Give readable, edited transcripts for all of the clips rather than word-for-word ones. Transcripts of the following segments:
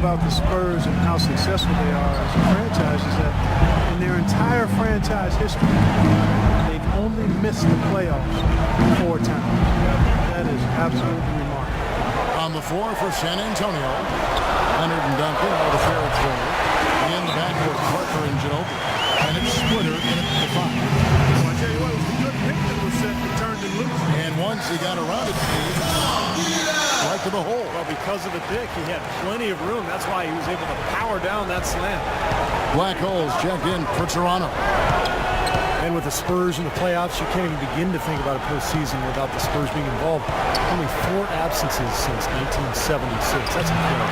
about the Spurs and how successful they are as a franchise is that in their entire franchise history, they've only missed the playoffs 4 times. That is absolutely remarkable. On the floor for San Antonio, Leonard and Duncan are the fair forward. In the backcourt, Parker and Ginobili. And it's Splitter in at the 5. Well, I tell you what, it was a good pick that was set and turned it loose. And once he got around it, Steve, right to the hole. Well, because of the pick, he had plenty of room. That's why he was able to power down that slam. Black holes checked in for Toronto. And with the Spurs in the playoffs, you can't even begin to think about a postseason without the Spurs being involved. Only 4 absences since 1976. That's incredible.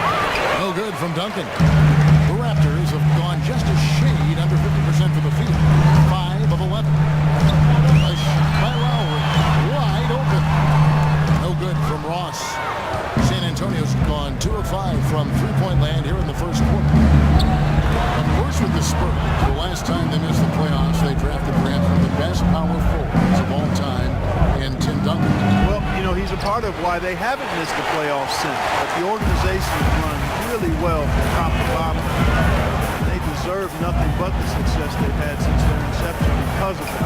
No good from Duncan. The Raptors have gone just a shade under 50% from the field. 5 of 11. A shot by Lowry. Wide open. No good from Ross. San Antonio's gone 2 of 5 from three-point land here in the first quarter. Of course, with the Spurs, the last time they missed the playoffs, they drafted perhaps one of the best power forwards of all time in Tim Duncan. Well, you know, he's a part of why they haven't missed the playoffs since. But the organization has run really well from top to bottom. They deserve nothing but the success they've had since their inception because of that.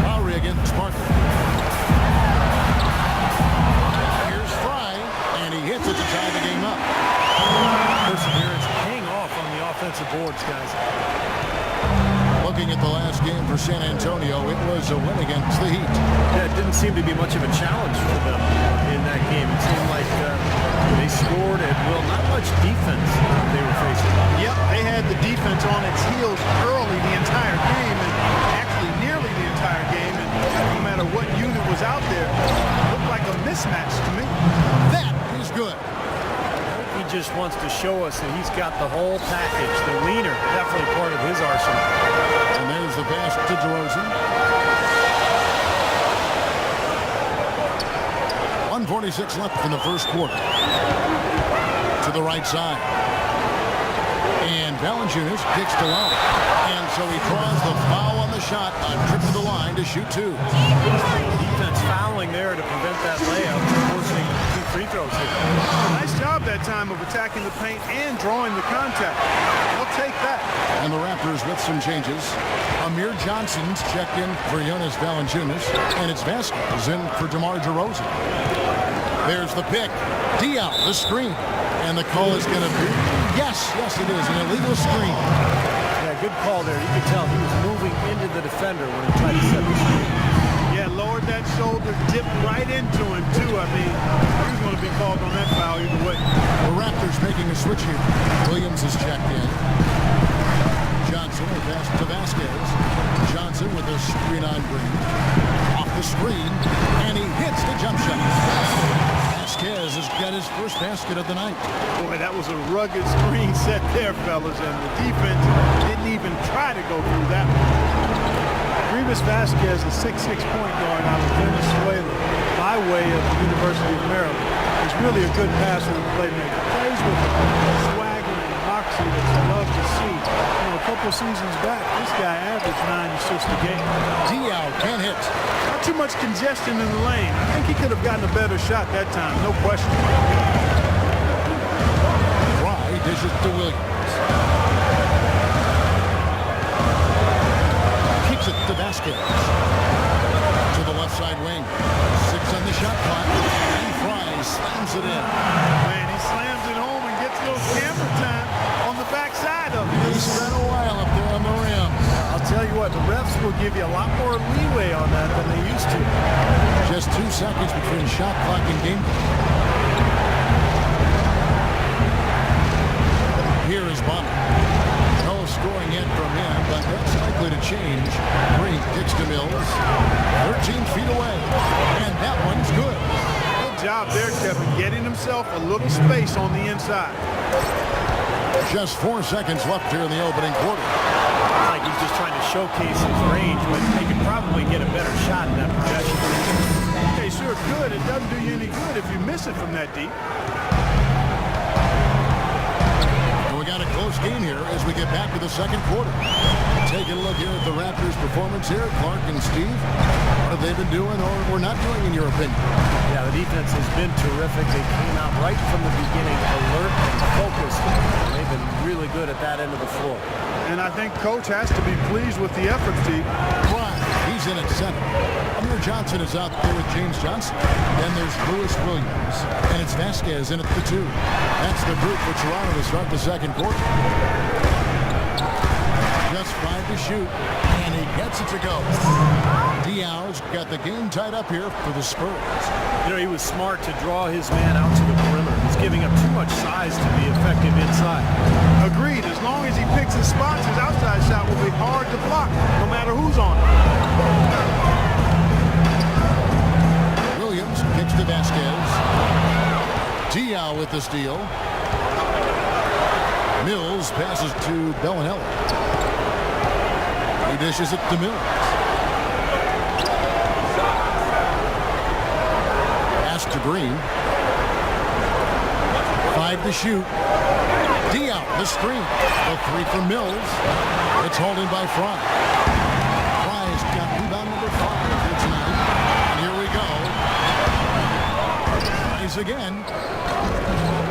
Lowry against Parker. Here's Fry, and he hits it to tie the game up. Perseverance, hang off on the offensive boards, guys. Looking at the last game for San Antonio, it was a win against the Heat. Yeah, it didn't seem to be much of a challenge for them in that game. It seemed like they scored at will, not much defense they were facing. Yep, they had the defense on its heels early the entire game, and actually nearly the entire game, and no matter what unit was out there, it looked like a mismatch to me. That is good. He just wants to show us that he's got the whole package. The wiener, definitely part of his arsenal. And there's the pass to DeRozan. 1:46 left in the first quarter. To the right side. And Valanciunas kicks to Lowry. And so he draws the foul on the shot. A trip to the line to shoot 2. Defense fouling there to prevent that layup. Forcing 2 free throws here. Nice job that time of attacking the paint and drawing the contact. They'll take that. And the Raptors with some changes. Amir Johnson's checked in for Jonas Valanciunas. And it's Vasquez in for DeMar DeRozan. There's the pick. Diaw, the screen. And the call is going to be, yes, it is, an illegal screen. Yeah, good call there. You could tell he was moving into the defender when he tried to set the screen. Yeah, lowered that shoulder, dipped right into him, too. I mean, he was going to be called on that foul either way. The Raptors making a switch here. Williams is checked in. Johnson will pass to Vasquez. Johnson with a screen on Green. Off the screen, and he hits the jump shot. Vasquez has got his first basket of the night. Boy, that was a rugged screen set there, fellas, and the defense didn't even try to go through that one. Rivas Vasquez, a 6'6" point guard out of Venezuela, by way of the University of Maryland, is really a good passer and playmaker. Plays with swagger and moxie that you love to see. You know, a couple seasons back, this guy averaged 9 assists a game. Diaw can't hit. Not too much congestion in the lane. I think he could have gotten a better shot that time, no question. Fry dishes to Williams. Kicks it to Vasquez. To the left side wing. 6 on the shot clock. And Fry slams it in. Man, he slams it home and gets a little camera time on the backside of it. He spent a while up there on the rim. I'll tell you what, the refs will give you a lot more leeway on that than they used to. Just 2 seconds between shot clock and game. Here is Bonner. No scoring yet from him, but that's likely to change. Green kicks to Mills. 13 feet away. And that one's good. Good job there, Kevin, getting himself a little space on the inside. Just 4 seconds left here in the opening quarter. Like he's just trying to showcase his range, but they could probably get a better shot in that possession. They sure could. It doesn't do you any good if you miss it from that deep. And we got a close close game here as we get back to the second quarter. Taking a look here at the Raptors' performance here. Clark and Steve, what have they been doing or not doing in your opinion? Yeah, the defense has been terrific. They came out right from the beginning, alert and focused. They've been really good at that end of the floor. And I think Coach has to be pleased with the effort, Steve. Right. He's in at center. Amir Johnson is out there with James Johnson. Then there's Lewis Williams. And it's Vasquez in at the 2. That's the group for Toronto to start the second quarter. Just 5 to shoot. And he gets it to go. Diaw's got the game tied up here for the Spurs. You know, he was smart to draw his man out to the perimeter. He's giving up too much size to be effective inside. Agreed. As long as he picks his spots, his outside shot will be hard to block, no matter who's on it. Williams kicks to Vasquez. Diaw with the steal. Mills passes to Bellinelli. He dishes it to Mills. Pass to Green. 5 to shoot. Diaw, the screen. The 3 from Mills. It's holding by Fry. Fry's got rebound number 5 here tonight. And here we go. Fry's again.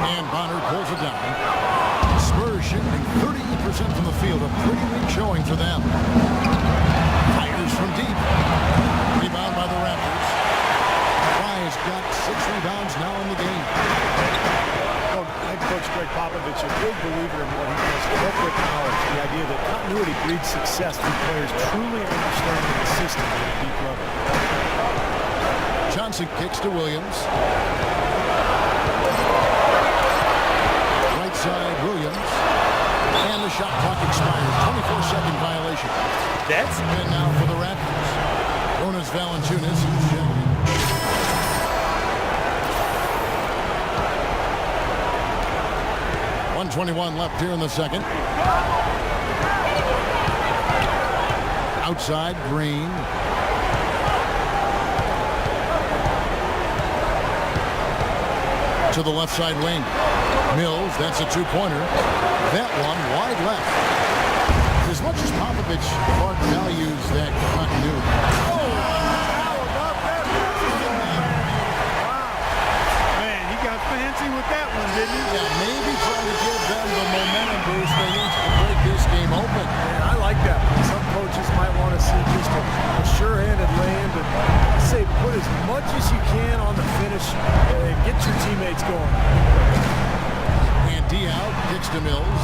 And Bonner pulls it down. Spurs shooting 38% from the field. A pretty weak showing for them. Fires from deep. Rebound by the Raptors. Fry's got 6 rebounds now in the game. Head coach Greg Popovich, a big believer in what he calls corporate knowledge, the idea that continuity breeds success when players truly understanding the system at a deep level. Johnson kicks to Williams. Right side, Williams. And the shot clock expires. 24-second violation. That's And now for the Raptors. Jonas Valanciunas is checking. 1:21 left here in the second. Outside, Green. To the left side wing. Mills, that's a 2-pointer. That one wide left. As much as Popovich, Clark values that continuity. Fancy with that one, didn't he? Yeah, maybe trying to give them the momentum boost they need to break this game open. And I like that. Some coaches might want to see just a sure-handed lay-in, but I say put as much as you can on the finish and get your teammates going. And Diaw kicks to Mills.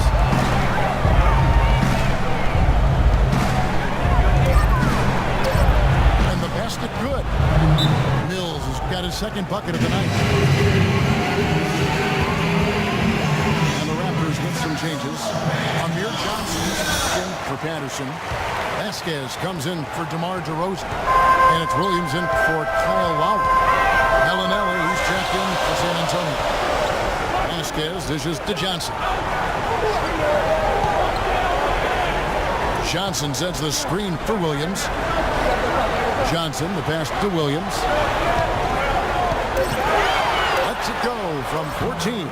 And the basket good. Mills has got his second bucket of the night. And the Raptors with some changes. Amir Johnson in for Patterson. Vasquez comes in for DeMar DeRozan. And it's Williams in for Kyle Lowry. Bellinelli, he's checked in for San Antonio. Vasquez dishes to Johnson. Johnson sends the screen for Williams. Johnson, the pass to Williams. Lets it go from 14.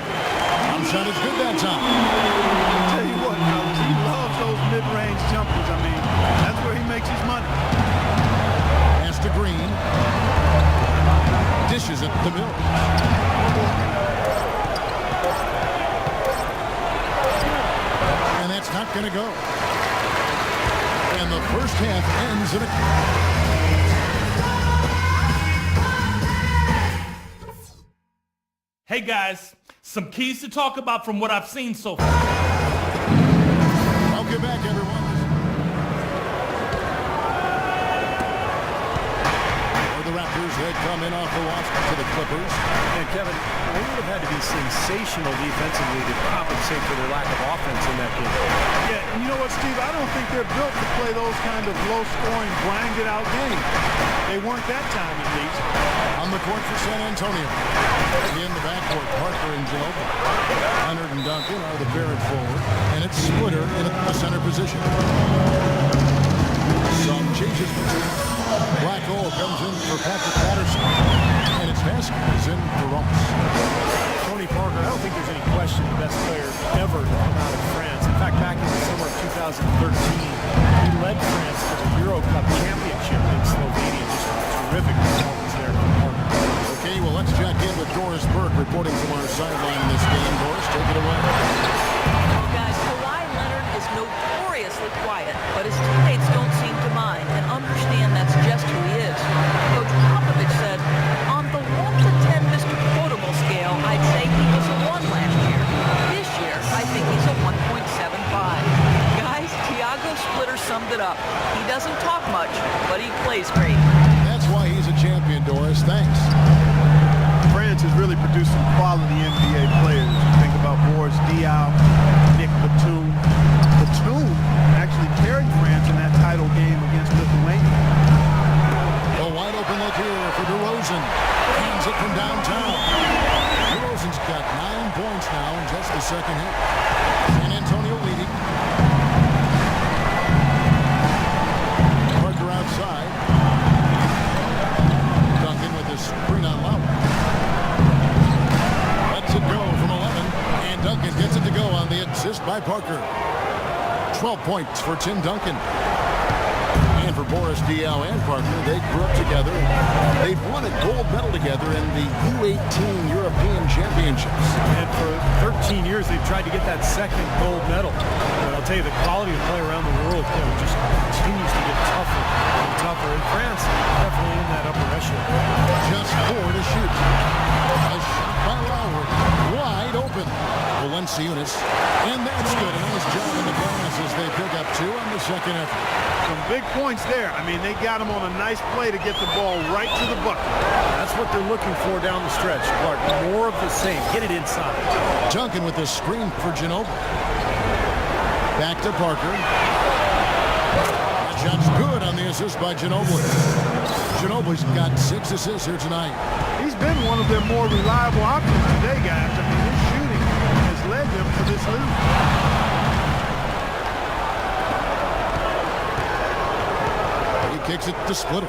Jump shot is good that time. I'll tell you what, fellas, he loves those mid-range jumpers. I mean, that's where he makes his money. Pass to Green. Dishes it to Mills. And that's not going to go. And the first half ends in a... Hey guys, some keys to talk about from what I've seen so far. Welcome back, everyone. The Raptors had come in off the watch to the Clippers. And Kevin, they would have had to be sensational defensively to compensate for their lack of offense in that game. Yeah, and you know what, Steve? I don't think they're built to play those kind of low-scoring, grinded-out games. They weren't that time, at least. On the court for San Antonio. In the backcourt, Parker and Ginobili. Leonard and Duncan are the pair at forward. And it's Splitter in the center position. Some changes. Black Hole comes in for Patrick Patterson. And it's Vasquez in for Ross. Tony Parker, I don't think there's any question the best player ever to come out of France. In fact, He led France to the Euro Cup championship in Slovenia. Just a terrific performance there from Parker. Okay, well, let's check in with Doris Burke reporting from our sideline in this game. Doris, take it away. Guys, Kawhi Leonard is notoriously quiet, but his teammates don't seem to mind and understand that's just who he is. Coach Popovich said, on the 1 to 10 Mr. Quotable scale, I'd say he was a 1 last year. This year, I think he's a 1.75. Guys, Tiago Splitter summed it up. He doesn't talk much, but he plays great. That's why he's a champion, Doris. Thanks. France has really produced some quality NBA players. You think about Boris Diaw, Nick Batum. Batum actually carried France in that title game against Lithuania. A wide open look here for DeRozan. Hands it from downtown. DeRozan's got 9 points now in just the second hit. San Antonio leading. Parker outside. Duncan with his screen on Lowry. Lets it go from 11. And Duncan gets it to go on the assist by Parker. 12 points for Tim Duncan. And for Boris Diaw and Parker, they grew up together. They've won a gold medal together in the U18 European Championships. And for 13 years, they've tried to get that second gold medal. But I'll tell you, the quality of play around the world just continues to get tougher and tougher. And France definitely in that upper echelon. Just 4 to shoot. A shot by Lowry. Wide open. Valenciunas. And that's good. A nice job in the glass as they pick up 2 on the second effort. Some big points there. I mean, they got him on a nice play to get the ball right to the bucket. That's what they're looking for down the stretch, Clark. More of the same. Get it inside. Duncan with the screen for Ginobili. Back to Parker. That shot's good on the assist by Ginobili. Ginobili's got 6 assists here tonight. He's been one of their more reliable options today, guys. I mean, his shooting has led them to this lead. Kicks it to Splitter.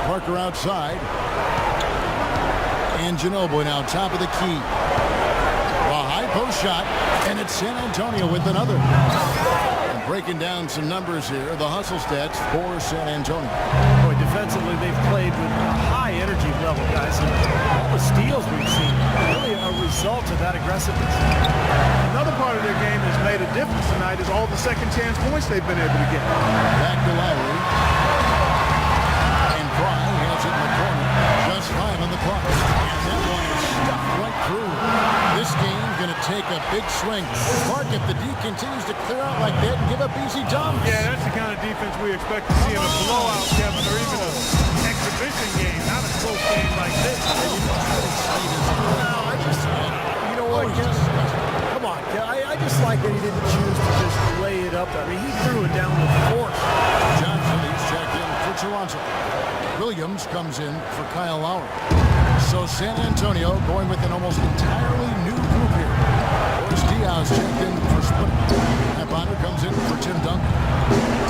Parker outside. And Ginobili now top of the key. A high post shot, and it's San Antonio with another. And breaking down some numbers here, the hustle stats for San Antonio. Boy, defensively, they've played with a high energy level, guys. And all the steals we've seen, really a result of that aggressiveness. Another part of their game that's made a difference tonight is all the second chance points they've been able to get. Back to Lowry. And Fry has it in the corner. Just 5 on the clock. And that one is stuffed right through. This game's going to take a big swing. Clark, if the D continues to clear out like that and give up easy dumps. Yeah, that's the kind of defense we expect to see in a blowout, Kevin, or even an exhibition game, not a close game like this. No, you know what, come on, I just like that he didn't choose to just lay it up. I mean, he threw it down the court. Johnson, he's checked in for Toronto. Williams comes in for Kyle Lowry. So San Antonio going with an almost entirely new group here. Boris Diaw's checked in for Splitter. Bonner comes in for Tim Duncan.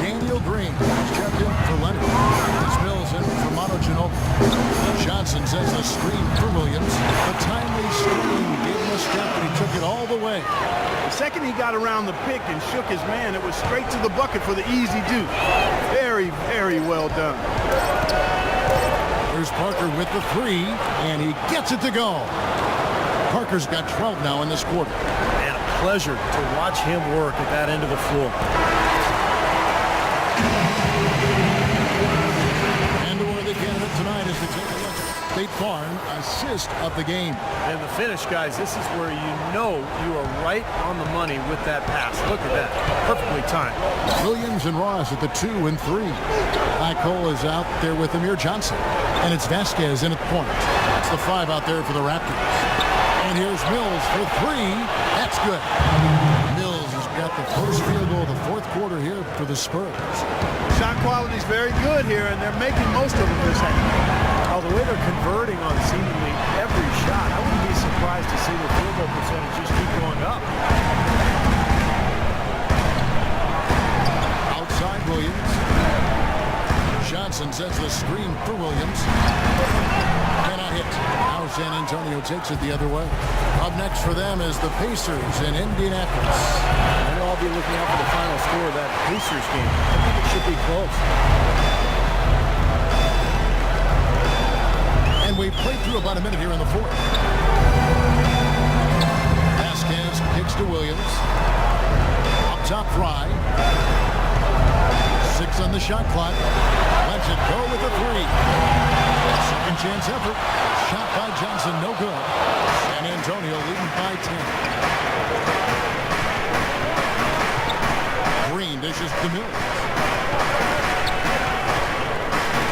Daniel Green is checked in for Leonard. This Mills in for Mono Ginobili. Johnson sets a screen for Williams. The timely screen gave him a step, and he took it all the way. The second he got around the pick and shook his man, it was straight to the bucket for the easy do. Very, very well done. There's Parker with the 3, and he gets it to go. Parker's got 12 now in this quarter. And a pleasure to watch him work at that end of the floor. And the worthy candidate tonight is to take a look at State Farm assist of the game. And the finish, guys, this is where you know you are right on the money with that pass. Look at that. Perfectly timed. Williams and Ross at the 2 and 3. Cole is out there with Amir Johnson. And it's Vasquez in at the point. It's the 5 out there for the Raptors. And here's Mills for 3. That's good. Mills has got the first field goal of the fourth quarter here for the Spurs. Shot quality is very good here, and they're making most of them this half. Oh, the way they're converting on seemingly every shot, I wouldn't be surprised to see the field goal percentage just keep going up. Outside Williams. Johnson sets the screen for Williams. Cannot hit. Now San Antonio takes it the other way. Up next for them is the Pacers in Indianapolis. And I'll be looking out for the final score of that Pacers game. I think it should be close. And we played through about a minute here in the fourth. Vasquez kicks to Williams. Up top, Fry. 6 on the shot clock. Lets it go with a 3. Second chance effort. Shot by Johnson, no good. San Antonio leading by 10. Green dishes to Mills.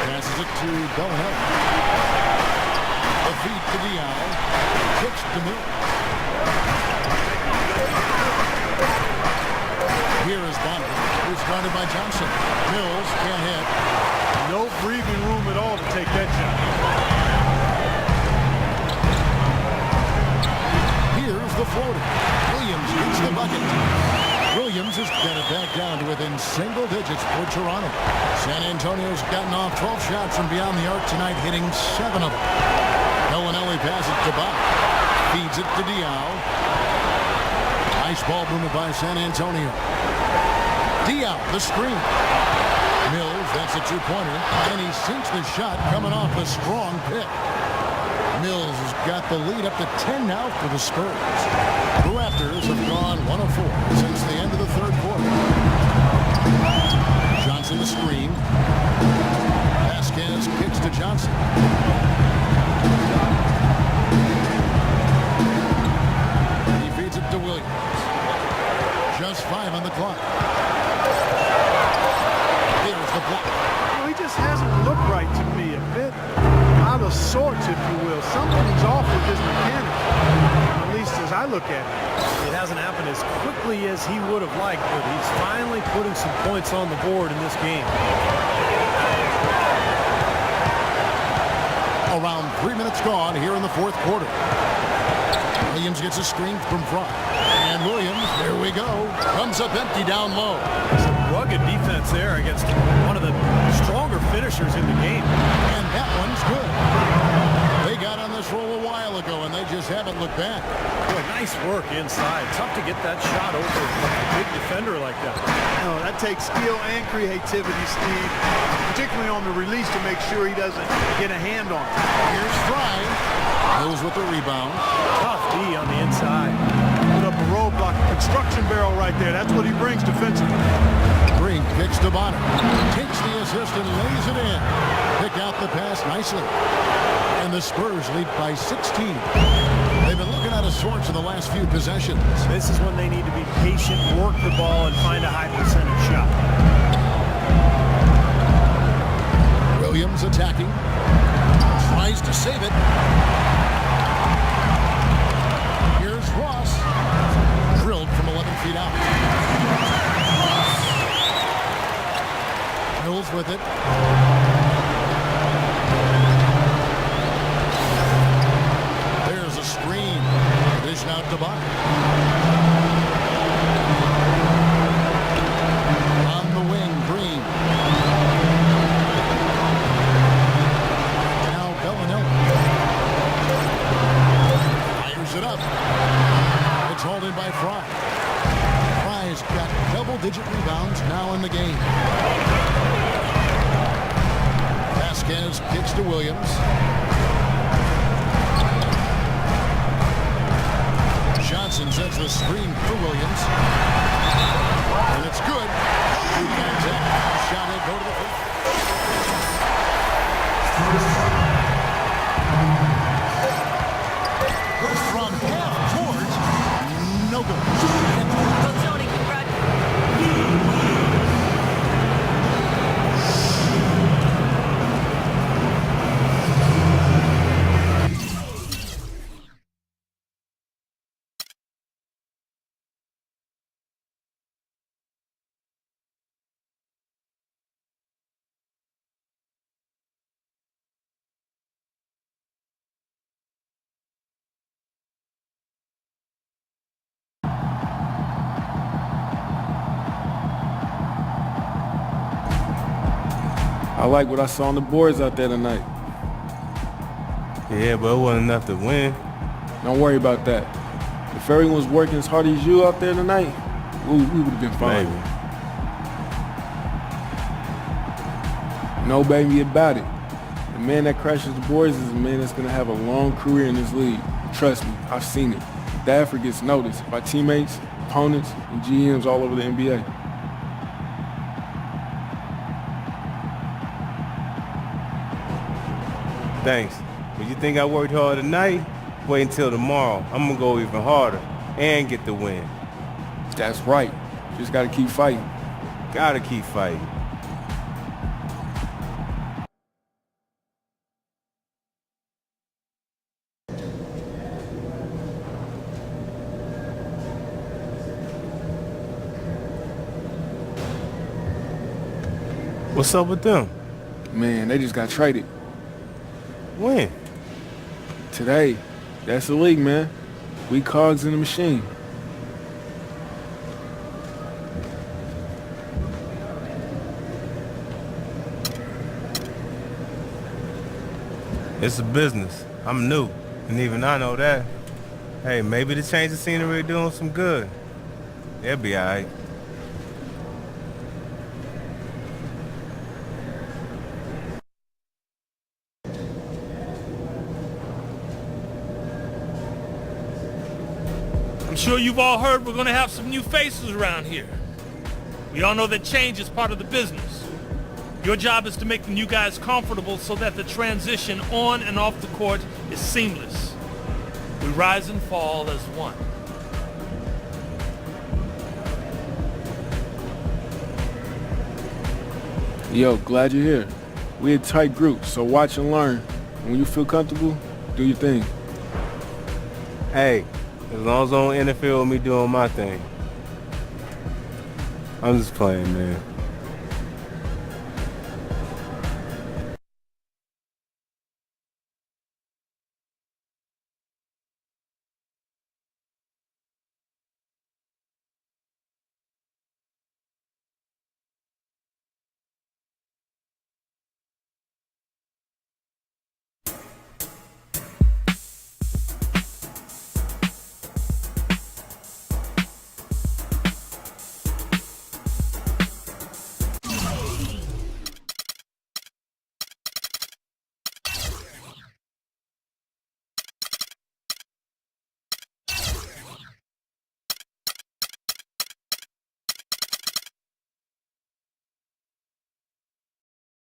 Passes it to Bellinelli. The feed to Diallo. Kicks to Mills. Here is Bonner, who's guarded by Johnson. Mills can't hit. No breathing room at all to take that shot. Here's the floater. Williams gets the bucket. Williams has got it back down to within single digits for Toronto. San Antonio's gotten off 12 shots from beyond the arc tonight, hitting 7 of them. Bellinelli passes to Bob. Feeds it to Diallo. Nice ball movement by San Antonio. Diallo, the screen. Mills, that's a two-pointer, and he sinks the shot coming off a strong pick. Mills has got the lead up to 10 now for the Spurs. The Raptors have gone 1 of 4 since the end of the third quarter. Johnson, the screen. Vasquez kicks to Johnson. He feeds it to Williams. Just 5 on the clock. Here's the block. Well, he just hasn't looked right to me. A bit out of sorts, if you will. Something's off with his mechanics, at least as I look at it. It hasn't happened as quickly as he would have liked, but he's finally putting some points on the board in this game. Around 3 minutes gone here in the fourth quarter. Williams gets a screen from Fry. And Williams, there we go, comes up empty down low. Some rugged defense there against one of the stronger finishers in the game. And that one's good. They got on this roll a while ago, and they just haven't looked back. Boy, nice work inside. Tough to get that shot over a big defender like that. No, that takes skill and creativity, Steve, particularly on the release to make sure he doesn't get a hand on it. Here's Fry. Mills with the rebound. Tough D on the inside. Put up a roadblock, a construction barrel right there. That's what he brings defensively. Green kicks to Bonner. Takes the assist and lays it in. Pick out the pass nicely. And the Spurs lead by 16. They've been looking out of sorts in the last few possessions. This is when they need to be patient, work the ball, and find a high percentage shot. Williams attacking. Tries to save it. Here's Ross. Drilled from 11 feet out. Mills with it. There's a screen. Dish out to Bonner. On the wing, Green. Now Bellinelli. Fires it up. It's hauled in by Fry. Fry's got double-digit rebounds now in the game. Vasquez kicks to Williams. Johnson sets the screen for Williams. And it's good. Two contact. Shot will go to the front. From half court, no good. Well, Tony, I like what I saw on the boards out there tonight. Yeah, but it wasn't enough to win. Don't worry about that. If everyone was working as hard as you out there tonight, we would have been fine. Maybe. No baby about it. The man that crashes the boards is a man that's going to have a long career in this league. Trust me, I've seen it. That effort gets noticed by teammates, opponents, and GMs all over the NBA. Thanks. But you think I worked hard tonight? Wait until tomorrow. I'm gonna go even harder and get the win. That's right. Just got to keep fighting. Gotta keep fighting. What's up with them? Man, they just got traded. When? Today. That's the league, man. We cogs in the machine. It's a business. I'm new, and even I know that. Hey, maybe the change of scenery doing some good. They'll be all right. I'm sure you've all heard we're going to have some new faces around here. We all know that change is part of the business. Your job is to make the new guys comfortable so that the transition on and off the court is seamless. We rise and fall as one. Yo, glad you're here. We a tight group, so watch and learn. And when you feel comfortable, do your thing. Hey, as long as I don't interfere with me doing my thing. I'm just playing, man.